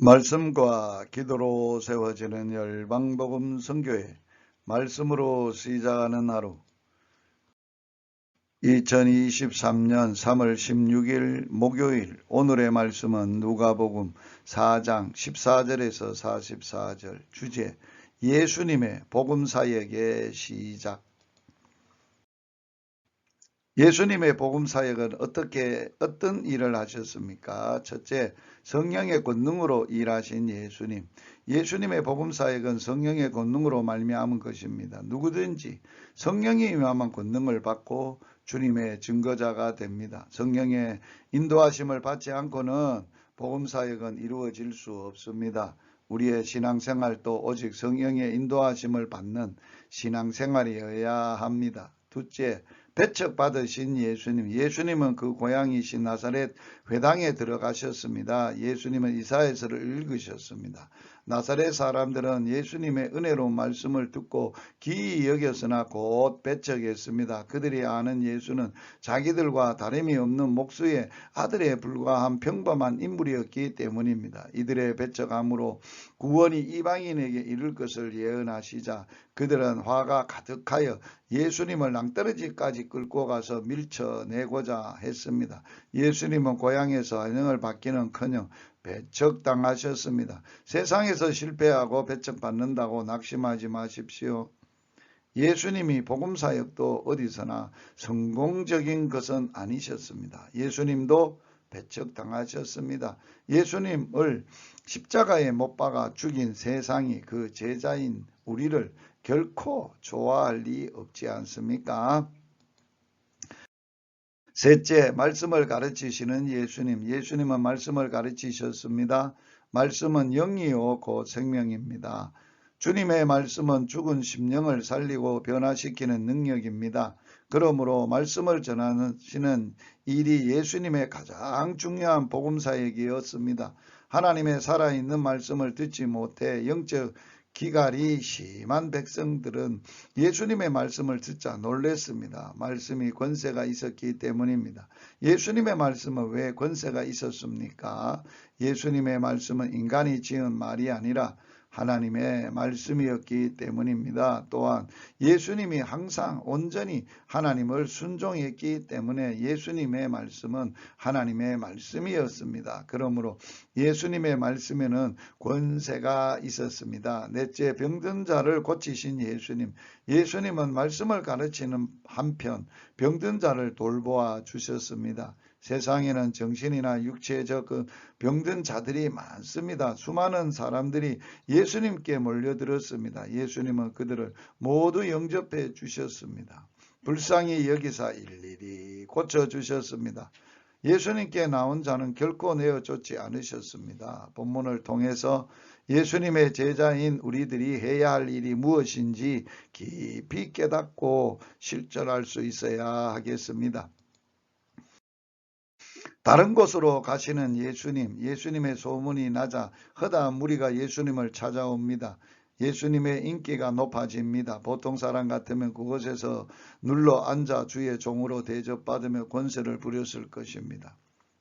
말씀과 기도로 세워지는 열방복음 선교회 말씀으로 시작하는 하루 2023년 3월 16일 목요일 오늘의 말씀은 누가복음 4장 14절에서 44절 주제 예수님의 복음사역의 시작. 예수님의 복음사역은 어떤 일을 하셨습니까? 첫째, 성령의 권능으로 일하신 예수님. 예수님의 복음사역은 성령의 권능으로 말미암은 것입니다. 누구든지 성령이 임하면 권능을 받고 주님의 증거자가 됩니다. 성령의 인도하심을 받지 않고는 복음사역은 이루어질 수 없습니다. 우리의 신앙생활도 오직 성령의 인도하심을 받는 신앙생활이어야 합니다. 둘째, 배척받으신 예수님. 예수님은 그 고향이신 나사렛 회당에 들어가셨습니다. 예수님은 이사야서를 읽으셨습니다. 나사렛 사람들은 예수님의 은혜로운 말씀을 듣고 기이 여겼으나 곧 배척했습니다. 그들이 아는 예수는 자기들과 다름이 없는 목수의 아들에 불과한 평범한 인물이었기 때문입니다. 이들의 배척함으로 구원이 이방인에게 이를 것을 예언하시자 그들은 화가 가득하여 예수님을 낭떠러지까지 끌고 가서 밀쳐내고자 했습니다. 예수님은 고향에서 환영을 받기는커녕 배척당하셨습니다. 세상에서 실패하고 배척받는다고 낙심하지 마십시오. 예수님이 복음사역도 어디서나 성공적인 것은 아니셨습니다. 예수님도 배척당하셨습니다. 예수님을 십자가에 못 박아 죽인 세상이 그 제자인 우리를 결코 좋아할 리 없지 않습니까? 셋째, 말씀을 가르치시는 예수님. 예수님은 말씀을 가르치셨습니다. 말씀은 영이요 곧 생명입니다. 주님의 말씀은 죽은 심령을 살리고 변화시키는 능력입니다. 그러므로 말씀을 전하시는 일이 예수님의 가장 중요한 복음사역이었습니다. 하나님의 살아있는 말씀을 듣지 못해 영적 기갈이 심한 백성들은 예수님의 말씀을 듣자 놀랐습니다. 말씀이 권세가 있었기 때문입니다. 예수님의 말씀은 왜 권세가 있었습니까? 예수님의 말씀은 인간이 지은 말이 아니라 하나님의 말씀이었기 때문입니다. 또한 예수님이 항상 온전히 하나님을 순종했기 때문에 예수님의 말씀은 하나님의 말씀이었습니다. 그러므로 예수님의 말씀에는 권세가 있었습니다. 넷째, 병든 자를 고치신 예수님. 예수님은 말씀을 가르치는 한편 병든 자를 돌보아 주셨습니다. 세상에는 정신이나 육체적 병든 자들이 많습니다. 수많은 사람들이 예수님께 몰려들었습니다. 예수님은 그들을 모두 영접해 주셨습니다. 불쌍히 여기사 일일이 고쳐주셨습니다. 예수님께 나온 자는 결코 내어쫓지 않으셨습니다. 본문을 통해서 예수님의 제자인 우리들이 해야 할 일이 무엇인지 깊이 깨닫고 실천할 수 있어야 하겠습니다. 다른 곳으로 가시는 예수님, 예수님의 소문이 나자 허다한 무리가 예수님을 찾아옵니다. 예수님의 인기가 높아집니다. 보통 사람 같으면 그곳에서 눌러 앉아 주의 종으로 대접받으며 권세를 부렸을 것입니다.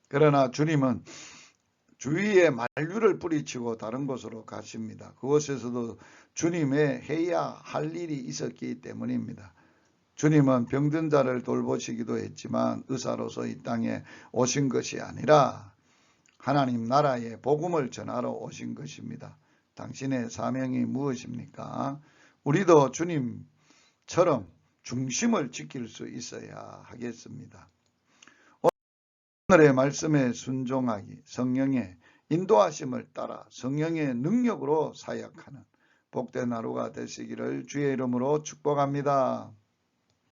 그러나 주님은 주위에 만류를 뿌리치고 다른 곳으로 가십니다. 그곳에서도 주님의 해야 할 일이 있었기 때문입니다. 주님은 병든 자를 돌보시기도 했지만 의사로서 이 땅에 오신 것이 아니라 하나님 나라의 복음을 전하러 오신 것입니다. 당신의 사명이 무엇입니까? 우리도 주님처럼 중심을 지킬 수 있어야 하겠습니다. 오늘의 말씀에 순종하기, 성령의 인도하심을 따라 성령의 능력으로 사역하는 복된 하루가 되시기를 주의 이름으로 축복합니다.